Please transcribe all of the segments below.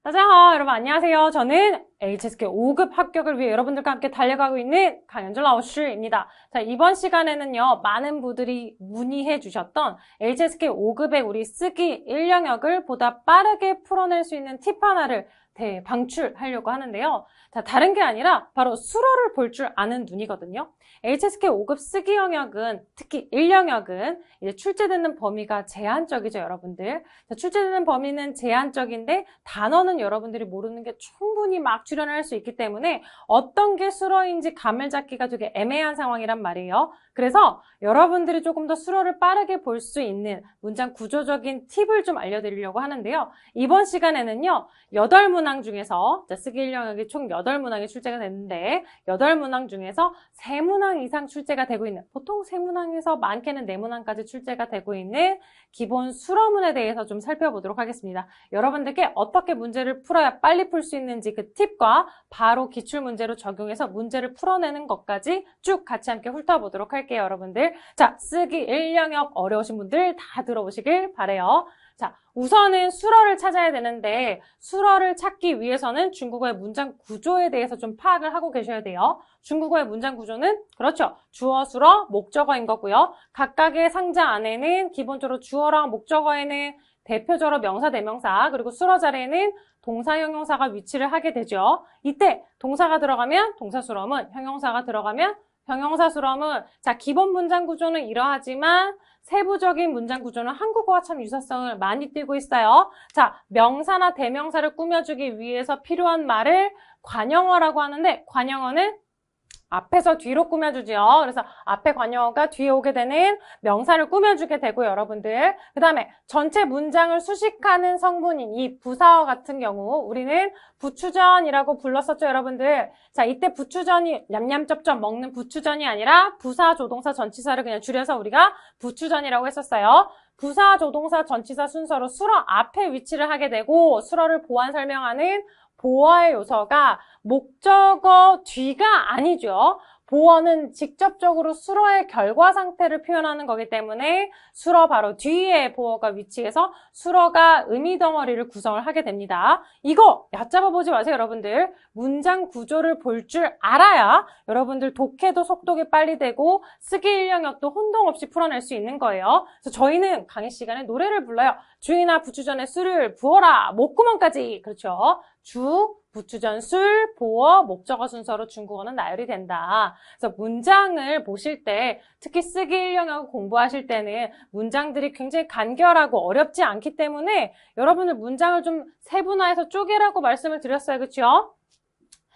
大家好, 여러분 안녕하세요. 저는 HSK 5급 합격을 위해 여러분들과 함께 달려가고 있는 강연주 라오스입니다. 자, 이번 시간에는요, 많은 분들이 문의해 주셨던 HSK 5급의 우리 쓰기 1영역을 보다 빠르게 풀어낼 수 있는 팁 하나를 대방출하려고 하는데요. 자, 다른 게 아니라 바로 수로를 볼 줄 아는 눈이거든요. HSK 5급 쓰기 영역은, 특히 1영역은 이제 출제되는 범위가 제한적이죠, 여러분들. 자, 출제되는 범위는 제한적인데 단어는 여러분들이 모르는 게 충분히 막 출연할 수 있기 때문에 어떤 게 수로인지 감을 잡기가 되게 애매한 상황이란 말이에요. 그래서 여러분들이 조금 더 수로를 빠르게 볼 수 있는 문장 구조적인 팁을 좀 알려드리려고 하는데요. 이번 시간에는요, 8문항 중에서, 쓰기 1영역이 총 8문항이 출제가 됐는데, 8문항 중에서 3문항 이상 출제가 되고 있는, 보통 3문항에서 많게는 4문항까지 출제가 되고 있는 기본 수로문에 대해서 좀 살펴보도록 하겠습니다. 여러분들께 어떻게 문제를 풀어야 빨리 풀 수 있는지 그 팁과 바로 기출문제로 적용해서 문제를 풀어내는 것까지 쭉 같이 함께 훑어보도록 할게요, 여러분들. 자, 쓰기 1영역 어려우신 분들 다 들어보시길 바래요. 자, 우선은 수로를 찾아야 되는데 수로를 찾기 위해서는 중국어의 문장 구조에 대해서 좀 파악을 하고 계셔야 돼요. 중국어의 문장 구조는 그렇죠. 주어, 수로, 목적어인 거고요. 각각의 상자 안에는 기본적으로 주어랑 목적어에는 대표적으로 명사, 대명사, 그리고 수로 자리에는 동사, 형용사가 위치를 하게 되죠. 이때 동사가 들어가면 동사 수로문, 형용사가 들어가면 형용사 수로문. 자, 기본 문장 구조는 이러하지만 세부적인 문장 구조는 한국어와 참 유사성을 많이 띠고 있어요. 자, 명사나 대명사를 꾸며주기 위해서 필요한 말을 관형어라고 하는데 관형어는 앞에서 뒤로 꾸며주죠. 그래서 앞에 관형어가 뒤에 오게 되는 명사를 꾸며주게 되고 여러분들. 그 다음에 전체 문장을 수식하는 성분인 이 부사어 같은 경우 우리는 부추전이라고 불렀었죠, 여러분들. 자, 이때 부추전이 냠냠쩝쩝 먹는 부추전이 아니라 부사, 조동사, 전치사를 그냥 줄여서 우리가 부추전이라고 했었어요. 부사, 조동사, 전치사 순서로 수로 앞에 위치를 하게 되고 수로를 보완 설명하는 보어의 요소가 목적어 뒤가 아니죠. 보어는 직접적으로 수로의 결과 상태를 표현하는 거기 때문에 수로 바로 뒤에 보어가 위치해서 수로가 의미 덩어리를 구성을 하게 됩니다. 이거 얕잡아 보지 마세요, 여러분들. 문장 구조를 볼 줄 알아야 여러분들 독해도 속독이 빨리 되고 쓰기 1영역도 혼동 없이 풀어낼 수 있는 거예요. 그래서 저희는 강의 시간에 노래를 불러요. 주인아 부추전에 술을 부어라. 목구멍까지. 그렇죠. 주, 부추전, 술, 보어, 목적어 순서로 중국어는 나열이 된다. 그래서 문장을 보실 때, 특히 쓰기 1영역을 공부하실 때는 문장들이 굉장히 간결하고 어렵지 않기 때문에 여러분들 문장을 좀 세분화해서 쪼개라고 말씀을 드렸어요. 그렇죠?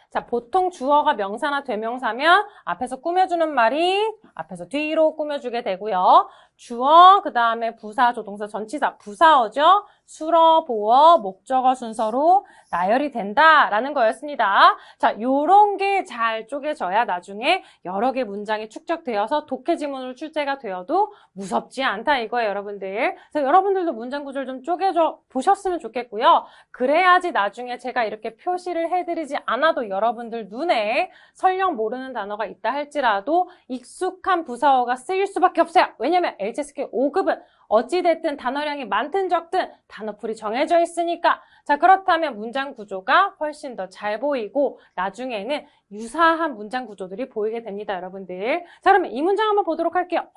자, 보통 주어가 명사나 대명사면 앞에서 꾸며주는 말이 앞에서 뒤로 꾸며주게 되고요. 주어, 그 다음에 부사, 조동사, 전치사, 부사어죠. 수로, 보어, 목적어 순서로 나열이 된다라는 거였습니다. 자, 요런 게 잘 쪼개져야 나중에 여러 개 문장이 축적되어서 독해 지문으로 출제가 되어도 무섭지 않다 이거예요, 여러분들. 그래서 여러분들도 문장 구조를 좀 쪼개져 보셨으면 좋겠고요. 그래야지 나중에 제가 이렇게 표시를 해드리지 않아도 여러분들 눈에 설령 모르는 단어가 있다 할지라도 익숙한 부사어가 쓰일 수밖에 없어요. 왜냐면 HSK 5급은 어찌됐든 단어량이 많든 적든 단어풀이 정해져 있으니까. 자, 그렇다면 문장 구조가 훨씬 더 잘 보이고 나중에는 유사한 문장 구조들이 보이게 됩니다, 여러분들. 자, 그러면 이 문장 한번 보도록 할게요.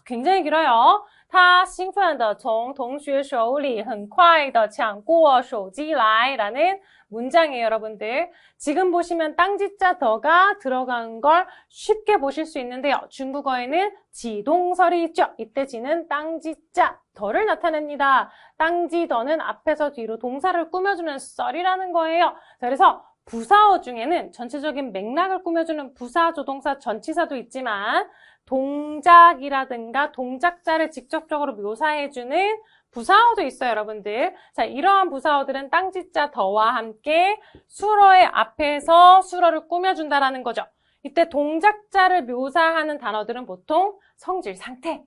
굉장히 길어요. 他兴奋地从同学手里很快地抢过手机来라는 문장이에요, 여러분들. 지금 보시면 땅지자 더가 들어간 걸 쉽게 보실 수 있는데요. 중국어에는 지동설이 있죠. 이때 지는 땅지자 더를 나타냅니다. 땅지더는 앞에서 뒤로 동사를 꾸며주는 썰이라는 거예요. 자, 그래서 부사어 중에는 전체적인 맥락을 꾸며주는 부사, 조동사, 전치사도 있지만 동작이라든가 동작자를 직접적으로 묘사해주는 부사어도 있어요, 여러분들. 자, 이러한 부사어들은 땅지자 더와 함께 수로의 앞에서 수로를 꾸며준다라는 거죠. 이때 동작자를 묘사하는 단어들은 보통 성질, 상태,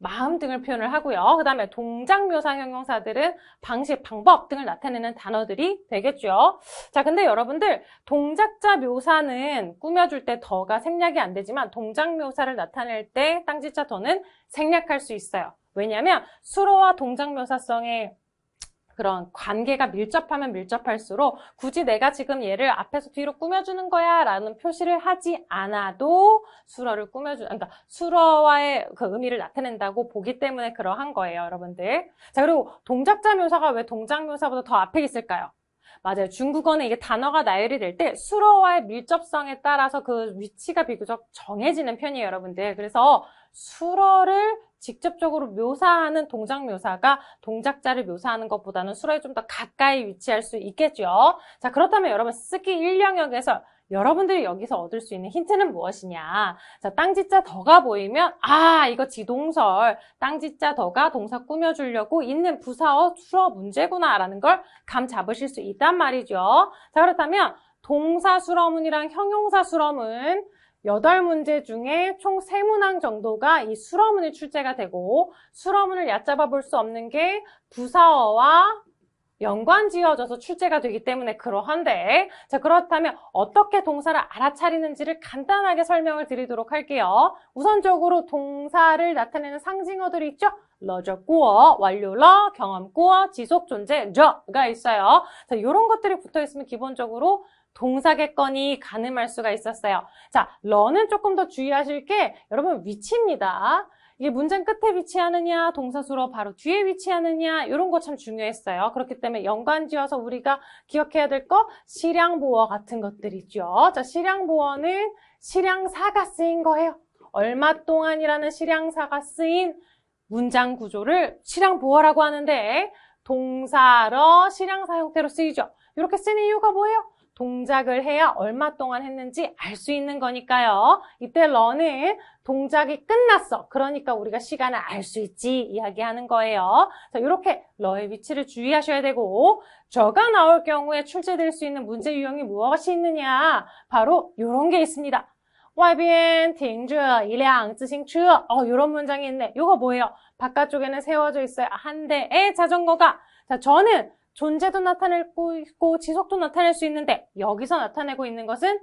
마음 등을 표현을 하고요. 그 다음에 동작 묘사 형용사들은 방식, 방법 등을 나타내는 단어들이 되겠죠. 자, 근데 여러분들 동작자 묘사는 꾸며줄 때 더가 생략이 안 되지만 동작 묘사를 나타낼 때 땅지자 더는 생략할 수 있어요. 왜냐하면 수로와 동작 묘사성의 그런 관계가 밀접하면 밀접할수록 굳이 내가 지금 얘를 앞에서 뒤로 꾸며주는 거야 라는 표시를 하지 않아도 수러를 그러니까 수러와의 그 의미를 나타낸다고 보기 때문에 그러한 거예요, 여러분들. 자, 그리고 동작자 묘사가 왜 동작 묘사보다 더 앞에 있을까요? 맞아요. 중국어는 이게 단어가 나열이 될 때 수러와의 밀접성에 따라서 그 위치가 비교적 정해지는 편이에요, 여러분들. 그래서 수러를 직접적으로 묘사하는 동작 묘사가 동작자를 묘사하는 것보다는 수러에 좀 더 가까이 위치할 수 있겠죠. 자, 그렇다면 여러분 쓰기 1영역에서 여러분들이 여기서 얻을 수 있는 힌트는 무엇이냐? 자, 땅지자 더가 보이면 이거 지동설, 땅지자 더가 동사 꾸며주려고 있는 부사어 수러 문제구나라는 걸 감 잡으실 수 있단 말이죠. 자, 그렇다면 동사 수러문이랑 형용사 수러문 8문제 중에 총 3문항 정도가 이 수러문이 출제가 되고 수러문을 얕잡아 볼 수 없는 게 부사어와 연관 지어져서 출제가 되기 때문에 그러한데, 자, 그렇다면 어떻게 동사를 알아차리는지를 간단하게 설명을 드리도록 할게요. 우선적으로 동사를 나타내는 상징어들이 있죠? 러저 꾸어, 완료러, 경험 꾸어, 지속 존재 저가 있어요. 자, 이런 것들이 붙어 있으면 기본적으로 동사겠거니 가늠할 수가 있었어요. 자, 러는 조금 더 주의하실 게 여러분 위치입니다. 이게 문장 끝에 위치하느냐, 동사수로 바로 뒤에 위치하느냐, 이런 거 참 중요했어요. 그렇기 때문에 연관지어서 우리가 기억해야 될 거, 실향보어 같은 것들이죠. 자, 실향보어는 실향사가 쓰인 거예요. 얼마 동안이라는 실향사가 쓰인 문장 구조를 실향보어라고 하는데, 동사러 실향사 형태로 쓰이죠. 이렇게 쓰는 이유가 뭐예요? 동작을 해야 얼마 동안 했는지 알 수 있는 거니까요. 이때 러는 동작이 끝났어. 그러니까 우리가 시간을 알 수 있지 이야기하는 거예요. 자, 이렇게 러의 위치를 주의하셔야 되고 저가 나올 경우에 출제될 수 있는 문제 유형이 무엇이 있느냐? 바로 이런 게 있습니다. 外边停着一辆自行车. 이런 문장이 있네. 이거 뭐예요? 바깥쪽에는 세워져 있어요. 한 대의 자전거가. 자, 저는 존재도 나타내고 있고 지속도 나타낼 수 있는데 여기서 나타내고 있는 것은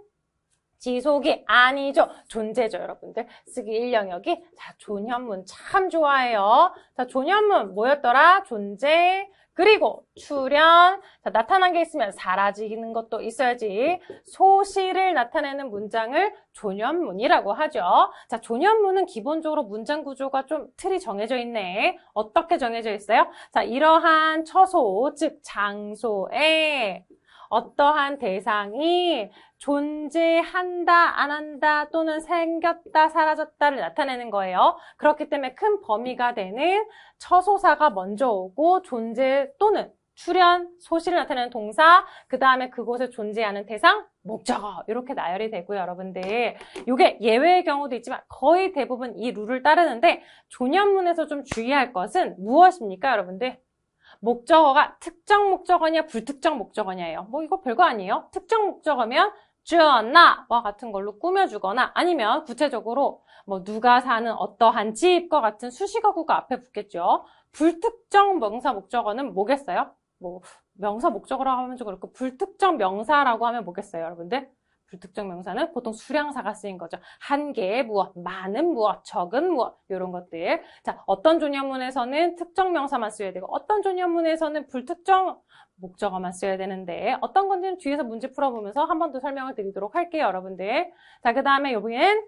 지속이 아니죠. 존재죠, 여러분들. 쓰기 1영역이. 자, 존현문 참 좋아해요. 자, 존현문 뭐였더라? 존재, 그리고 출현. 자, 나타난 게 있으면 사라지는 것도 있어야지. 소실을 나타내는 문장을 존현문이라고 하죠. 자, 존현문은 기본적으로 문장 구조가 좀 틀이 정해져 있네. 어떻게 정해져 있어요? 자, 이러한 처소, 즉 장소에 어떠한 대상이 존재한다, 안 한다, 또는 생겼다, 사라졌다를 나타내는 거예요. 그렇기 때문에 큰 범위가 되는 처소사가 먼저 오고 존재 또는 출현, 소실을 나타내는 동사, 그 다음에 그곳에 존재하는 대상, 목적어 이렇게 나열이 되고요, 여러분들. 이게 예외의 경우도 있지만 거의 대부분 이 룰을 따르는데 존현문에서 좀 주의할 것은 무엇입니까, 여러분들? 목적어가 특정 목적어냐 불특정 목적어냐예요. 뭐 이거 별거 아니에요. 특정 목적어면 쯔어나와 같은 걸로 꾸며주거나 아니면 구체적으로 뭐 누가 사는 어떠한 집과 같은 수식어구가 앞에 붙겠죠. 불특정 명사 목적어는 뭐겠어요? 뭐 명사 목적어라고 하면 좀 그렇고 불특정 명사라고 하면 뭐겠어요, 여러분들? 불특정 명사는 보통 수량사가 쓰인 거죠. 한 개의 무엇, 많은 무엇, 적은 무엇 이런 것들. 자, 어떤 존연문에서는 특정 명사만 써야 되고 어떤 존연문에서는 불특정 목적어만 써야 되는데 어떤 건지는 뒤에서 문제 풀어보면서 한 번 더 설명을 드리도록 할게요, 여러분들. 자, 그 다음에 여기엔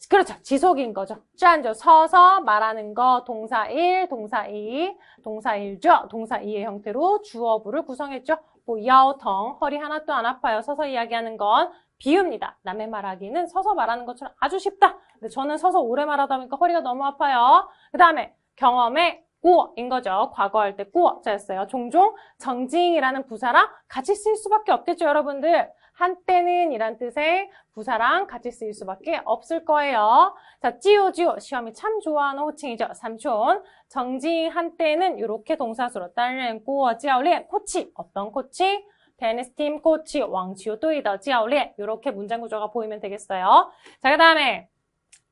그렇죠. 지속인 거죠. 짠죠. 서서 말하는 거 동사 1, 동사 2, 동사 1죠. 동사 2의 형태로 주어부를 구성했죠. 뭐 야오텅, 허리 하나도 안 아파요. 서서 이야기하는 건 비유입니다. 남의 말하기는 서서 말하는 것처럼 아주 쉽다. 근데 저는 서서 오래 말하다 보니까 허리가 너무 아파요. 그 다음에 경험의 꾸어인 거죠. 과거할 때 꾸어자였어요. 종종 정징이라는 부사랑 같이 쓰일 수밖에 없겠죠, 여러분들. 한때는 이란 뜻의 부사랑 같이 쓰일 수밖에 없을 거예요. 자, 찌오찌오 시험이 참 좋아하는 호칭이죠. 삼촌. 정징 한때는 이렇게 동사수로担任 꾸어 지아오리엔 코치. 어떤 코치? 테니스 팀 코치 왕치오 또이더 지아오리엔. 이렇게 문장 구조가 보이면 되겠어요. 자, 그 다음에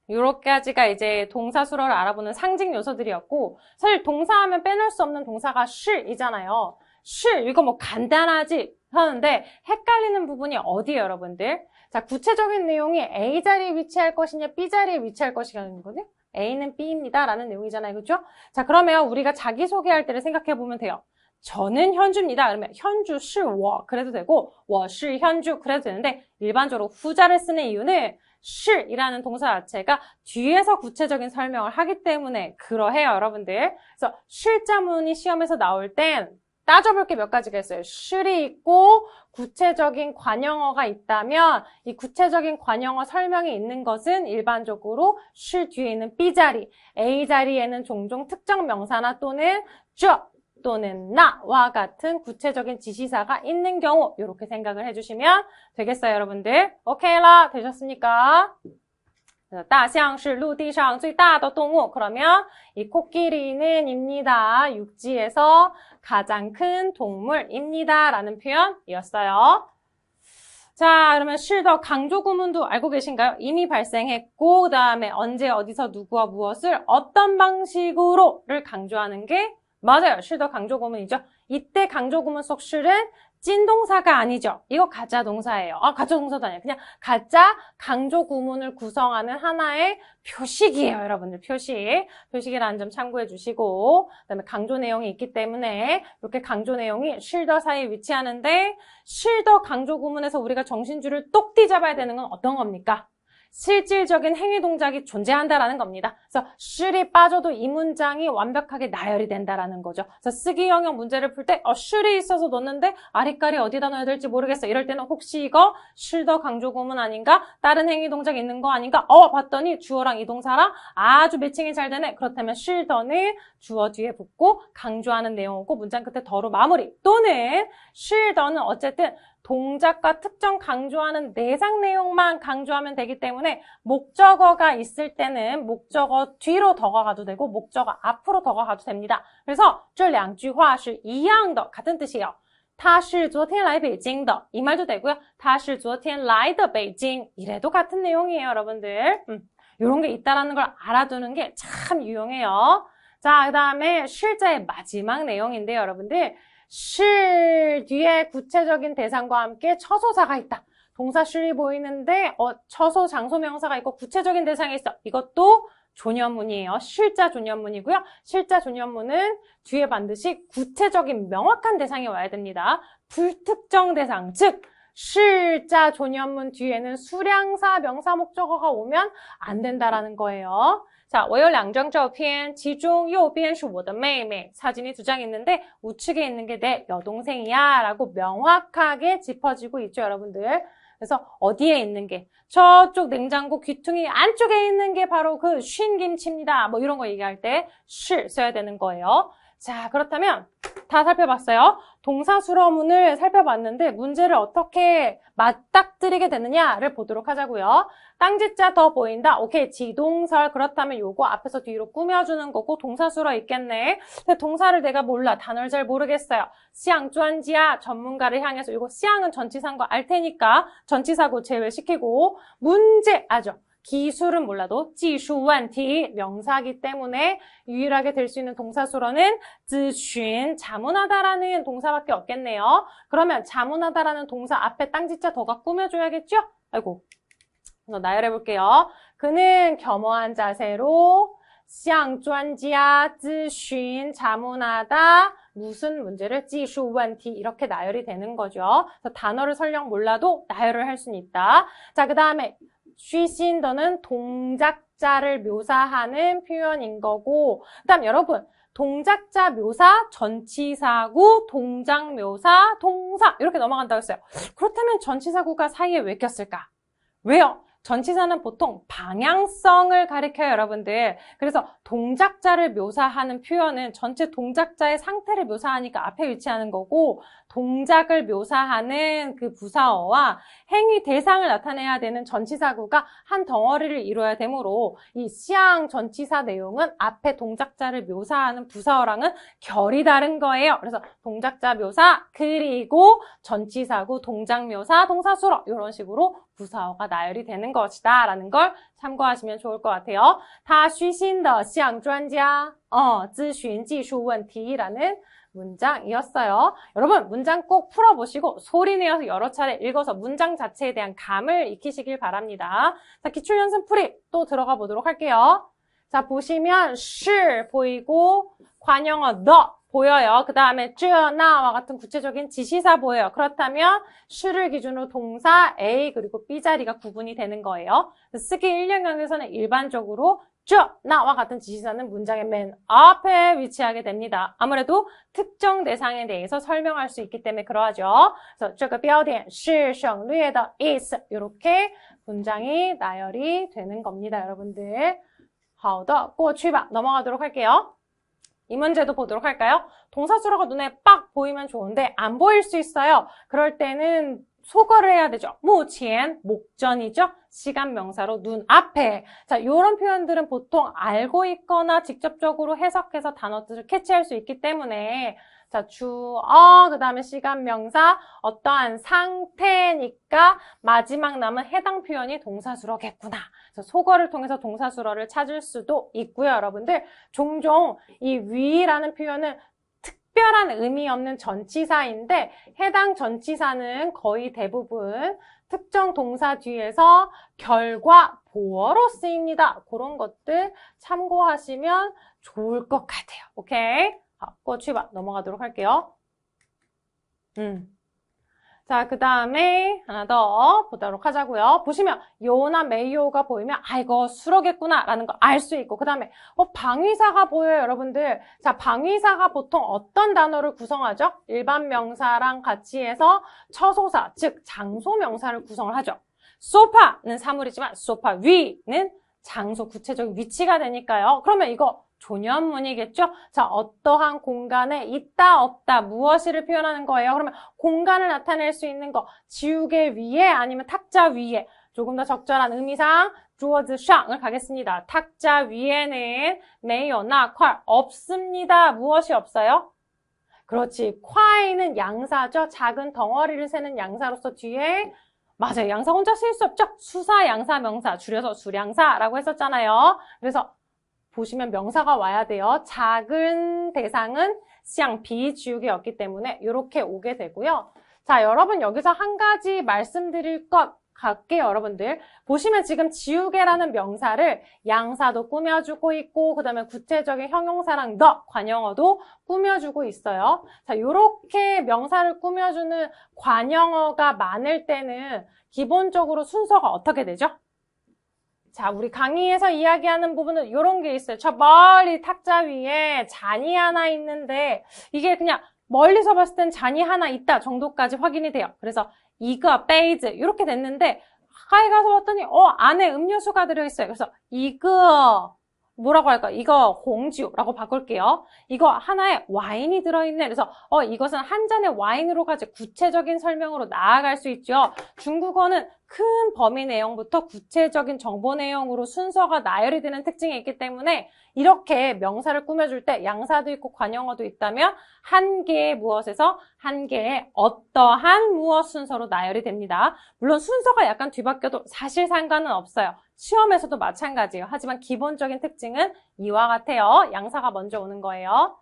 요렇게까지가 이제 동사수로를 알아보는 상징 요소들이었고 사실 동사하면 빼놓을 수 없는 동사가 sh이잖아요. sh 이거 뭐 간단하지 하는데 헷갈리는 부분이 어디예요, 여러분들? 자, 구체적인 내용이 A 자리에 위치할 것이냐 B 자리에 위치할 것이냐는 거거든요. A는 B입니다 라는 내용이잖아요, 그렇죠? 자, 그러면 우리가 자기소개할 때를 생각해 보면 돼요. 저는 현주입니다. 그러면 현주 是我 그래도 되고 我是 현주 그래도 되는데 일반적으로 후자를 쓰는 이유는 是이라는 동사 자체가 뒤에서 구체적인 설명을 하기 때문에 그러해요, 여러분들. 그래서 실자문이 시험에서 나올 땐 따져볼 게 몇 가지가 있어요. 是이 있고 구체적인 관형어가 있다면 이 구체적인 관형어 설명이 있는 것은 일반적으로 是 뒤에 있는 B 자리, A 자리에는 종종 특정 명사나 또는 这 또는 나와 같은 구체적인 지시사가 있는 경우 이렇게 생각을 해주시면 되겠어요, 여러분들. 오케이라 되셨습니까? 大象是陆地上最大的动物. 그러면 이 코끼리는 입니다. 육지에서 가장 큰 동물입니다. 라는 표현이었어요. 자, 그러면 是더 강조 구문도 알고 계신가요? 이미 발생했고, 그 다음에 언제, 어디서, 누구와 무엇을 어떤 방식으로를 강조하는 게 맞아요. 是더 강조 구문이죠. 이때 강조 구문 속 是는 찐동사가 아니죠. 이거 가짜 동사예요. 가짜 동사도 아니에요. 그냥 가짜 강조 구문을 구성하는 하나의 표식이에요, 여러분들. 표식이라는 점 참고해 주시고, 그다음에 강조 내용이 있기 때문에 이렇게 강조 내용이 是더 사이에 위치하는데 是더 강조 구문에서 우리가 정신줄을 똑띠 잡아야 되는 건 어떤 겁니까? 실질적인 행위 동작이 존재한다라는 겁니다. 그래서 是이 빠져도 이 문장이 완벽하게 나열이 된다라는 거죠. 그래서 쓰기 영역 문제를 풀 때 是이 있어서 넣었는데 아리까리 어디다 넣어야 될지 모르겠어. 이럴 때는 혹시 이거 是더 강조 구문 아닌가? 다른 행위 동작 있는 거 아닌가? 봤더니 주어랑 이동사랑 아주 매칭이 잘 되네. 그렇다면 是더는 주어 뒤에 붙고 강조하는 내용이고 문장 끝에 더로 마무리. 또는 是더는 어쨌든 동작과 특정 강조하는 내상 내용만 강조하면 되기 때문에 목적어가 있을 때는 목적어 뒤로 더가 가도 되고 목적어 앞으로 더가 가도 됩니다. 그래서 这两句话是一样的 같은 뜻이에요. 他是昨天来北京的 이 말도 되고요. 他是昨天来的北京 이래도 같은 내용이에요, 여러분들. 이런 게 있다라는 걸 알아두는 게 참 유용해요. 자, 그 다음에 실자의 마지막 내용인데요, 여러분들. 是 뒤에 구체적인 대상과 함께 처소사가 있다. 동사 是이 보이는데 처소 장소 명사가 있고 구체적인 대상이 있어. 이것도 존연문이에요. 실자 존연문이고요. 실자 존연문은 뒤에 반드시 구체적인 명확한 대상이 와야 됩니다. 불특정 대상, 즉 실자 존연문 뒤에는 수량사 명사 목적어가 오면 안 된다라는 거예요. 자, 我有两张照片其中右边是我的妹妹 사진이 두 장 있는데 우측에 있는 게 내 여동생이야 라고 명확하게 짚어지고 있죠, 여러분들. 그래서 어디에 있는 게 저쪽 냉장고 귀퉁이 안쪽에 있는 게 바로 그 쉰김치입니다. 뭐 이런 거 얘기할 때 是 써야 되는 거예요. 자, 그렇다면 다 살펴봤어요. 동사수러문을 살펴봤는데 문제를 어떻게 맞닥뜨리게 되느냐를 보도록 하자고요. 땅지자 더 보인다. 오케이, 지동설. 그렇다면 요거 앞에서 뒤로 꾸며주는 거고 동사수러 있겠네. 근데 동사를 내가 몰라. 단어를 잘 모르겠어요. 시앙 쫀지야 전문가를 향해서 요거 시앙은 전치사인 거 알 테니까 전치사고 제외시키고 문제 아죠. 기술은 몰라도 技术问题 명사이기 때문에 유일하게 될 수 있는 동사수로는 咨询 자문하다라는 동사밖에 없겠네요. 그러면 자문하다라는 동사 앞에 땅지자 더가 꾸며줘야겠죠? 아이고, 나열해 볼게요. 그는 겸허한 자세로 向专家咨询 자문하다 무슨 문제를 技术问题 이렇게 나열이 되는 거죠. 그래서 단어를 설령 몰라도 나열을 할 수는 있다. 자, 그 다음에 쉬신더는 동작자를 묘사하는 표현인 거고 그다음 여러분 동작자 묘사, 전치사구, 동작묘사, 동사 이렇게 넘어간다고 했어요. 그렇다면 전치사구가 사이에 왜 꼈을까? 왜요? 전치사는 보통 방향성을 가리켜요, 여러분들. 그래서 동작자를 묘사하는 표현은 전체 동작자의 상태를 묘사하니까 앞에 위치하는 거고 동작을 묘사하는 그 부사어와 행위 대상을 나타내야 되는 전치사구가 한 덩어리를 이루어야 되므로 이 시앙 전치사 내용은 앞에 동작자를 묘사하는 부사어랑은 결이 다른 거예요. 그래서 동작자 묘사 그리고 전치사구 동작묘사 동사수러 이런 식으로 부사어가 나열이 되는 것이다 라는 걸 참고하시면 좋을 것 같아요. 他虚心地向专家咨询技术问题라는 문장이었어요. 여러분 문장 꼭 풀어보시고 소리내어서 여러 차례 읽어서 문장 자체에 대한 감을 익히시길 바랍니다. 자, 기출연습 풀이 또 들어가 보도록 할게요. 자, 보시면 是 보이고 관형어 the 보여요. 그 다음에 这那와 같은 구체적인 지시사 보여요. 그렇다면 슈를 기준으로 동사 A 그리고 B 자리가 구분이 되는 거예요. 쓰기 1년경에서는 일반적으로 这那와 같은 지시사는 문장의 맨 앞에 위치하게 됩니다. 아무래도 특정 대상에 대해서 설명할 수 있기 때문에 그러하죠. 그래서 这个标点是省略的意思. 이렇게 문장이 나열이 되는 겁니다, 여러분들. 好的,过去吧. 넘어가도록 할게요. 이 문제도 보도록 할까요? 동사수로가 눈에 빡 보이면 좋은데 안 보일 수 있어요. 그럴 때는 소거를 해야 되죠. 目前, 목전이죠. 시간 명사로 눈앞에. 자, 이런 표현들은 보통 알고 있거나 직접적으로 해석해서 단어 뜻을 캐치할 수 있기 때문에 자, 주어, 그 다음에 시간 명사, 어떠한 상태니까 마지막 남은 해당 표현이 동사수로겠구나. 그래서 소거를 통해서 동사수로를 찾을 수도 있고요, 여러분들. 종종 이 위라는 표현은 특별한 의미 없는 전치사인데 해당 전치사는 거의 대부분 특정 동사 뒤에서 결과 보어로 쓰입니다. 그런 것들 참고하시면 좋을 것 같아요. 오케이? 过去吧. 넘어가도록 할게요. 자, 그 다음에 하나 더 보도록 하자고요. 보시면 요나 메이오가 보이면 아 이거 수로겠구나 라는 거 알 수 있고 그 다음에 방위사가 보여요, 여러분들. 자, 방위사가 보통 어떤 단어를 구성하죠? 일반 명사랑 같이 해서 처소사, 즉 장소 명사를 구성을 하죠. 소파는 사물이지만 소파 위는 장소, 구체적인 위치가 되니까요. 그러면 이거 조년문이겠죠? 자, 어떠한 공간에 있다, 없다, 무엇이를 표현하는 거예요? 그러면 공간을 나타낼 수 있는 거, 지우개 위에 아니면 탁자 위에. 조금 더 적절한 의미상 주어즈 샹을 가겠습니다. 탁자 위에는 메이어나 콸 없습니다. 무엇이 없어요? 그렇지. 콰이는 양사죠. 작은 덩어리를 세는 양사로서 뒤에 맞아요. 양사 혼자 쓸 수 없죠? 수사, 양사, 명사, 줄여서 수량사라고 했었잖아요. 그래서 보시면 명사가 와야 돼요. 작은 대상은 쌍 비지우개였기 때문에 이렇게 오게 되고요. 자, 여러분 여기서 한 가지 말씀드릴 것 같게요, 여러분들. 보시면 지금 지우개라는 명사를 양사도 꾸며주고 있고 그 다음에 구체적인 형용사랑 더, 관형어도 꾸며주고 있어요. 자, 이렇게 명사를 꾸며주는 관형어가 많을 때는 기본적으로 순서가 어떻게 되죠? 자, 우리 강의에서 이야기하는 부분은 이런 게 있어요. 저 멀리 탁자 위에 잔이 하나 있는데 이게 그냥 멀리서 봤을 땐 잔이 하나 있다 정도까지 확인이 돼요. 그래서 이거 베이즈 이렇게 됐는데 가까이 가서 봤더니 안에 음료수가 들어있어요. 그래서 이거 뭐라고 할까? 이거 홍주라고 바꿀게요. 이거 하나에 와인이 들어있네. 그래서 이것은 한 잔의 와인으로 가지 구체적인 설명으로 나아갈 수 있죠. 중국어는 큰 범위 내용부터 구체적인 정보 내용으로 순서가 나열이 되는 특징이 있기 때문에 이렇게 명사를 꾸며줄 때 양사도 있고 관형어도 있다면 한 개의 무엇에서 한 개의 어떠한 무엇 순서로 나열이 됩니다. 물론 순서가 약간 뒤바뀌어도 사실 상관은 없어요. 시험에서도 마찬가지예요. 하지만 기본적인 특징은 이와 같아요. 양사가 먼저 오는 거예요.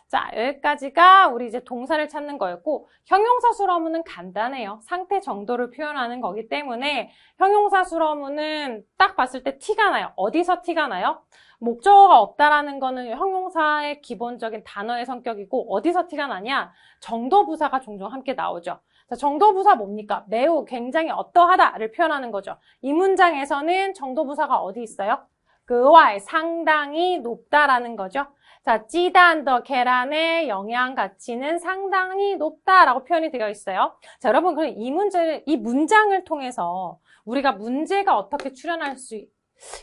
자, 여기까지가 우리 이제 동사를 찾는 거였고 형용사 수러문은 간단해요. 상태 정도를 표현하는 거기 때문에 형용사 수러문은 딱 봤을 때 티가 나요. 어디서 티가 나요? 목적어가 없다라는 거는 형용사의 기본적인 단어의 성격이고 어디서 티가 나냐? 정도부사가 종종 함께 나오죠. 자, 정도부사 뭡니까? 매우, 굉장히, 어떠하다를 표현하는 거죠. 이 문장에서는 정도부사가 어디 있어요? 그와의 상당히 높다라는 거죠. 자, 찌단 더 계란의 영양 가치는 상당히 높다라고 표현이 되어 있어요. 자, 여러분, 그럼 이 문장을 통해서 우리가 문제가 어떻게 출현할 수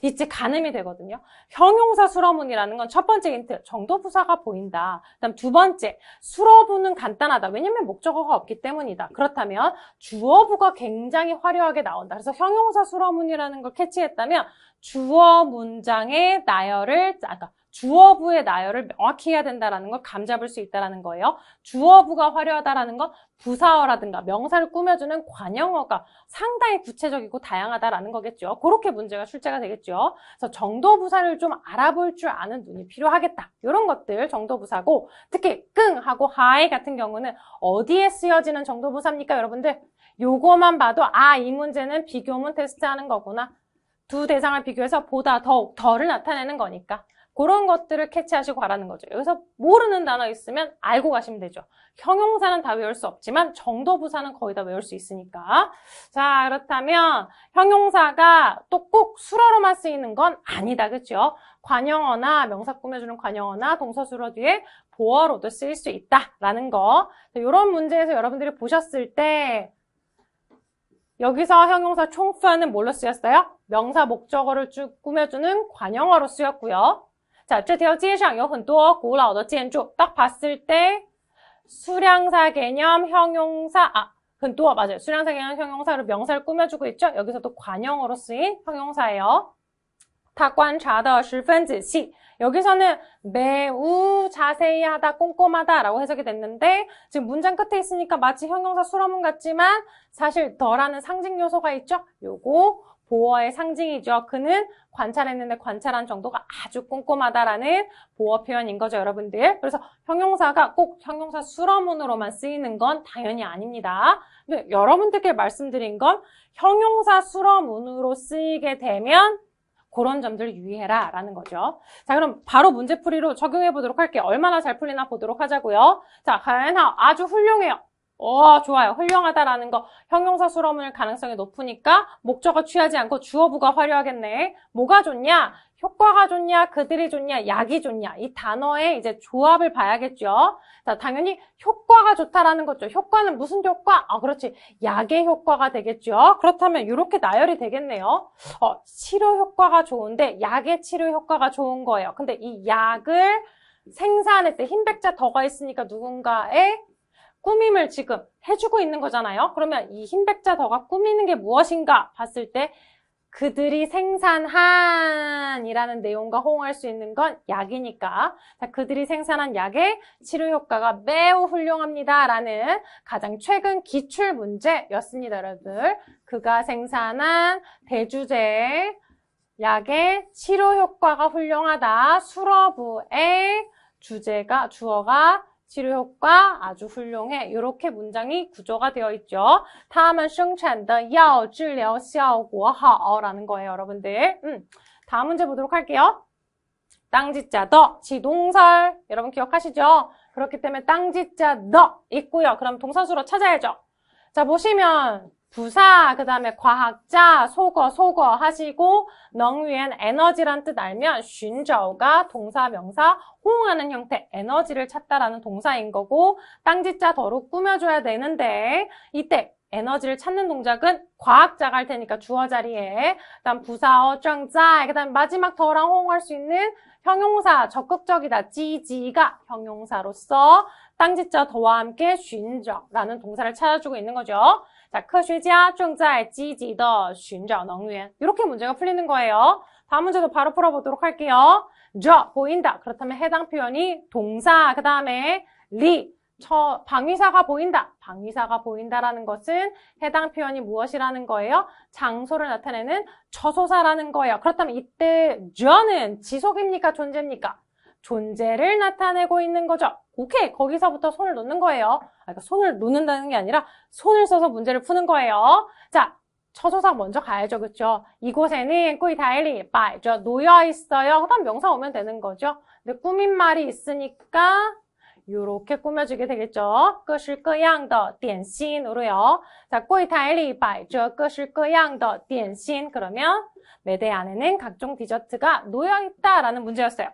이제 가늠이 되거든요. 형용사 수러문이라는 건 첫 번째 힌트, 정도부사가 보인다. 그다음 두 번째, 수러문은 간단하다. 왜냐면 목적어가 없기 때문이다. 그렇다면 주어부가 굉장히 화려하게 나온다. 그래서 형용사 수러문이라는 걸 캐치했다면 주어 문장의 나열을, 주어부의 나열을 명확히 해야 된다는 걸 감잡을 수 있다는 거예요. 주어부가 화려하다라는 건 부사어라든가 명사를 꾸며주는 관형어가 상당히 구체적이고 다양하다라는 거겠죠. 그렇게 문제가 출제가 되겠죠. 그래서 정도부사를 좀 알아볼 줄 아는 눈이 필요하겠다. 이런 것들 정도부사고 특히 끙하고 하이 같은 경우는 어디에 쓰여지는 정도부사입니까, 여러분들? 요거만 봐도 이 문제는 비교문 테스트 하는 거구나. 두 대상을 비교해서 보다, 더욱, 덜을 나타내는 거니까. 그런 것들을 캐치하시고 가라는 거죠. 여기서 모르는 단어 있으면 알고 가시면 되죠. 형용사는 다 외울 수 없지만 정도부사는 거의 다 외울 수 있으니까. 자, 그렇다면 형용사가 또 꼭 수러로만 쓰이는 건 아니다. 그렇죠? 관용어나 명사 꾸며주는 관용어나 동사수러 뒤에 보어로도 쓰일 수 있다라는 거. 이런 문제에서 여러분들이 보셨을 때 여기서 형용사 총수는 뭘로 쓰였어요? 명사 목적어를 쭉 꾸며주는 관용어로 쓰였고요. 자, 这条街上有很多古老的建筑. 딱 봤을 때 수량사 개념 형용사,很多 맞아요. 수량사 개념 형용사로 명사를 꾸며주고 있죠? 여기서도 관용어로 쓰인 형용사예요. 他观察得十分仔细. 여기서는 매우 자세히 하다, 꼼꼼하다 라고 해석이 됐는데 지금 문장 끝에 있으니까 마치 형용사 수러문 같지만 사실 더라는 상징 요소가 있죠? 요거 보어의 상징이죠. 그는 관찰했는데 관찰한 정도가 아주 꼼꼼하다라는 보어 표현인 거죠, 여러분들. 그래서 형용사가 꼭 형용사 수러문으로만 쓰이는 건 당연히 아닙니다. 근데 여러분들께 말씀드린 건 형용사 수러문으로 쓰이게 되면 그런 점들 유의해라 라는 거죠. 자, 그럼 바로 문제풀이로 적용해 보도록 할게요. 얼마나 잘 풀리나 보도록 하자고요. 자, 가연아 아주 훌륭해요. 좋아요. 훌륭하다라는 거. 형용사 수러문일 가능성이 높으니까 목적어 취하지 않고 주어부가 화려하겠네. 뭐가 좋냐? 효과가 좋냐? 그들이 좋냐? 약이 좋냐? 이 단어의 이제 조합을 봐야겠죠. 자, 당연히 효과가 좋다라는 거죠. 효과는 무슨 효과? 그렇지. 약의 효과가 되겠죠. 그렇다면 이렇게 나열이 되겠네요. 치료 효과가 좋은데 약의 치료 효과가 좋은 거예요. 근데 이 약을 생산할 때 흰백자 더가 있으니까 누군가의 꾸밈을 지금 해주고 있는 거잖아요. 그러면 이 흰백자 더가 꾸미는 게 무엇인가 봤을 때 그들이 생산한 이라는 내용과 호응할 수 있는 건 약이니까 자, 그들이 생산한 약의 치료 효과가 매우 훌륭합니다 라는 가장 최근 기출 문제였습니다. 여러분들. 그가 생산한 대주제 약의 치료 효과가 훌륭하다. 수러부의 주어가 치료 효과 아주 훌륭해. 이렇게 문장이 구조가 되어 있죠. 他们生产的药治疗效果好라는 거예요, 여러분들. 다음 문제 보도록 할게요. 땅지자 더 지동설 여러분 기억하시죠? 그렇기 때문에 땅지자 더 있고요. 그럼 동사수로 찾아야죠. 자, 보시면 부사, 그 다음에 과학자, 소거 하시고能源, 에너지란 뜻 알면 寻找가 동사, 명사, 호응하는 형태, 에너지를 찾다라는 동사인 거고 땅지자 더로 꾸며줘야 되는데 이때 에너지를 찾는 동작은 과학자가 할 테니까 주어 자리에 그다음 부사어, 正在, 그다음 마지막 더랑 호응할 수 있는 형용사, 적극적이다, 지지가 형용사로서 땅지자 더와 함께 寻找라는 동사를 찾아주고 있는 거죠. 자, 科学家正在积极地寻找能源. 이렇게 문제가 풀리는 거예요. 다음 문제도 바로 풀어보도록 할게요. 보인다. 그렇다면 해당 표현이 동사, 그 다음에 방위사가 보인다. 방위사가 보인다라는 것은 해당 표현이 무엇이라는 거예요? 장소를 나타내는 처소사라는 거예요. 그렇다면 이때 저는 지속입니까? 존재입니까? 존재를 나타내고 있는 거죠. 오케이, 거기서부터 손을 놓는 거예요. 그러니까 손을 놓는다는 게 아니라 손을 써서 문제를 푸는 거예요. 자, 처소사 먼저 가야죠, 그렇죠? 이곳에는 꾸이다일리 바이저 놓여 있어요. 그다음 명사 오면 되는 거죠. 근데 꾸민 말이 있으니까 이렇게 꾸며주게 되겠죠. 各式各样的点心으로요. 자,柜台里摆着各式各样的点心 그러면 매대 안에는 각종 디저트가 놓여 있다라는 문제였어요.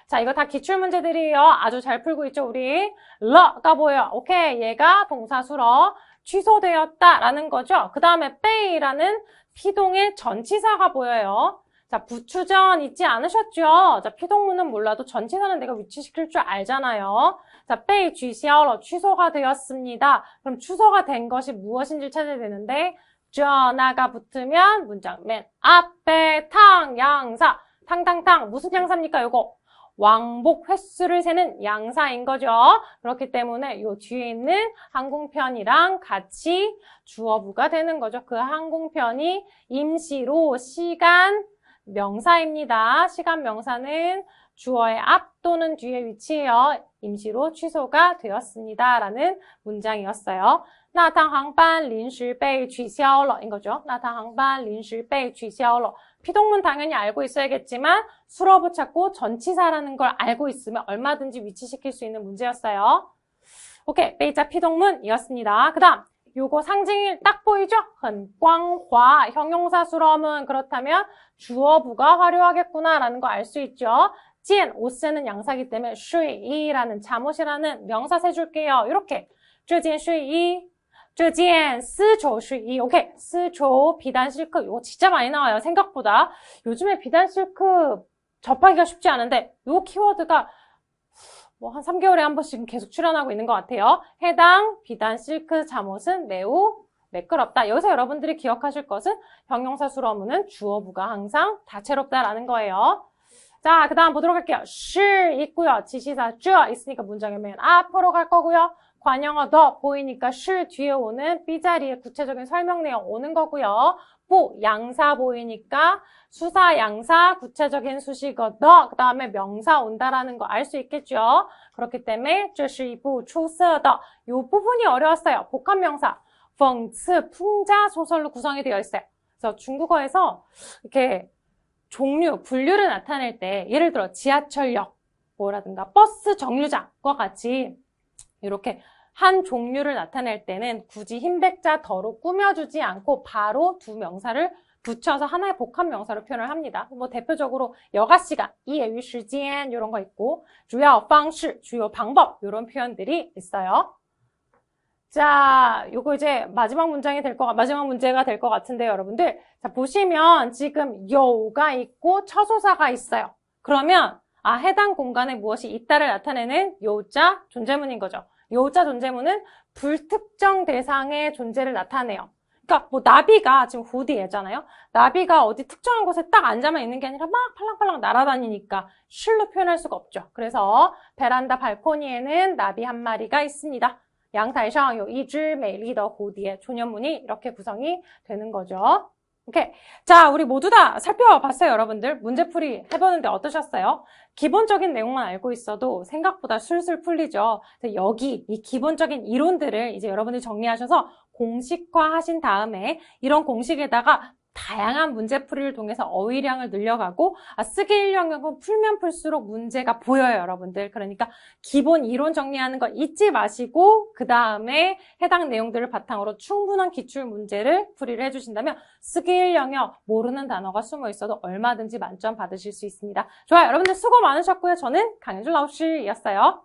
자, 이거 다 기출문제들이에요. 아주 잘 풀고 있죠, 우리. 러가 보여요. 오케이, 얘가 동사수러 취소되었다라는 거죠. 그 다음에 빼이라는 피동의 전치사가 보여요. 자, 부추전 잊지 않으셨죠? 자, 피동문은 몰라도 전치사는 내가 위치시킬 줄 알잖아요. 자, 빼이 쥐시아러 취소가 되었습니다. 그럼 취소가 된 것이 무엇인지 찾아야 되는데 전화가 붙으면 문장 맨 앞에 양사 탕탕탕 무슨 양사입니까? 요거 왕복 횟수를 세는 양사인 거죠. 그렇기 때문에 요 뒤에 있는 항공편이랑 같이 주어부가 되는 거죠. 그 항공편이 임시로 시간 명사입니다. 시간 명사는 주어의 앞 또는 뒤에 위치해요. 임시로 취소가 되었습니다. 라는 문장이었어요. 那趟航班临时被取消了 인 거죠. 那趟航班临时被取消了. 피동문 당연히 알고 있어야겠지만 수러브 찾고 전치사라는 걸 알고 있으면 얼마든지 위치시킬 수 있는 문제였어요. 오케이, 베이자 피동문이었습니다. 그 다음 요거 상징이 딱 보이죠? 很光滑. 형용사 수러문 그렇다면 주어부가 화려하겠구나 라는 거 알 수 있죠. 见, 옷 세는 양사기 때문에 睡衣라는 잠옷이라는 명사 세줄게요. 이렇게 这件睡衣这件丝绸睡衣. 오케이. 丝绸 비단 실크. 이거 진짜 많이 나와요. 생각보다. 요즘에 비단 실크 접하기가 쉽지 않은데 요 키워드가 뭐 한 3개월에 한 번씩 계속 출연하고 있는 것 같아요. 해당 비단 실크 잠옷은 매우 매끄럽다. 여기서 여러분들이 기억하실 것은 형용사 수러문은 주어부가 항상 다채롭다라는 거예요. 자, 그 다음 보도록 할게요. 是 있고요. 지시사 这 있으니까 문장의 맨 앞으로 갈 거고요. 관형어 더 보이니까 是 뒤에 오는 B자리에 구체적인 설명 내용 오는 거고요. 부 양사 보이니까 수사 양사 구체적인 수식어 더 그다음에 명사 온다라는 거 알 수 있겠죠. 그렇기 때문에 这是一部出色的 이 부분이 어려웠어요. 복합명사 讽刺 풍자 소설로 구성이 되어 있어요. 그래서 중국어에서 이렇게 종류, 분류를 나타낼 때 예를 들어 지하철역 뭐라든가 버스 정류장과 같이 이렇게 한 종류를 나타낼 때는 굳이 흰백자 더로 꾸며주지 않고 바로 두 명사를 붙여서 하나의 복합명사로 표현을 합니다. 뭐 대표적으로 여가시간, 业余时间 이런 거 있고 主要方式, 주요 방법 이런 표현들이 있어요. 자, 요거 이제 마지막 문제가 될 것 같은데요, 여러분들. 자, 보시면 지금 요가 있고 처소사가 있어요. 그러면 해당 공간에 무엇이 있다를 나타내는 요자 존재문인 거죠. 요자 존재문은 불특정 대상의 존재를 나타내요. 그러니까 뭐 나비가 지금 후디애잖아요. 나비가 어디 특정한 곳에 딱 앉아만 있는 게 아니라 막 팔랑팔랑 날아다니니까 실로 표현할 수가 없죠. 그래서 베란다 발코니에는 나비 한 마리가 있습니다. 양台上有一只美丽的蝴蝶 조년문이 이렇게 구성이 되는 거죠. 오케이. 자, 우리 모두 다 살펴봤어요, 여러분들. 문제풀이 해보는데 어떠셨어요? 기본적인 내용만 알고 있어도 생각보다 술술 풀리죠. 여기 이 기본적인 이론들을 이제 여러분들이 정리하셔서 공식화 하신 다음에 이런 공식에다가 다양한 문제풀이를 통해서 어휘량을 늘려가고 쓰기 인력은 풀면 풀수록 문제가 보여요, 여러분들. 그러니까 기본 이론 정리하는 거 잊지 마시고 그 다음에 해당 내용들을 바탕으로 충분한 기출 문제를 풀이를 해주신다면 쓰기 인력요 모르는 단어가 숨어 있어도 얼마든지 만점 받으실 수 있습니다. 좋아요, 여러분들 수고 많으셨고요. 저는 강현주 라오씨였어요.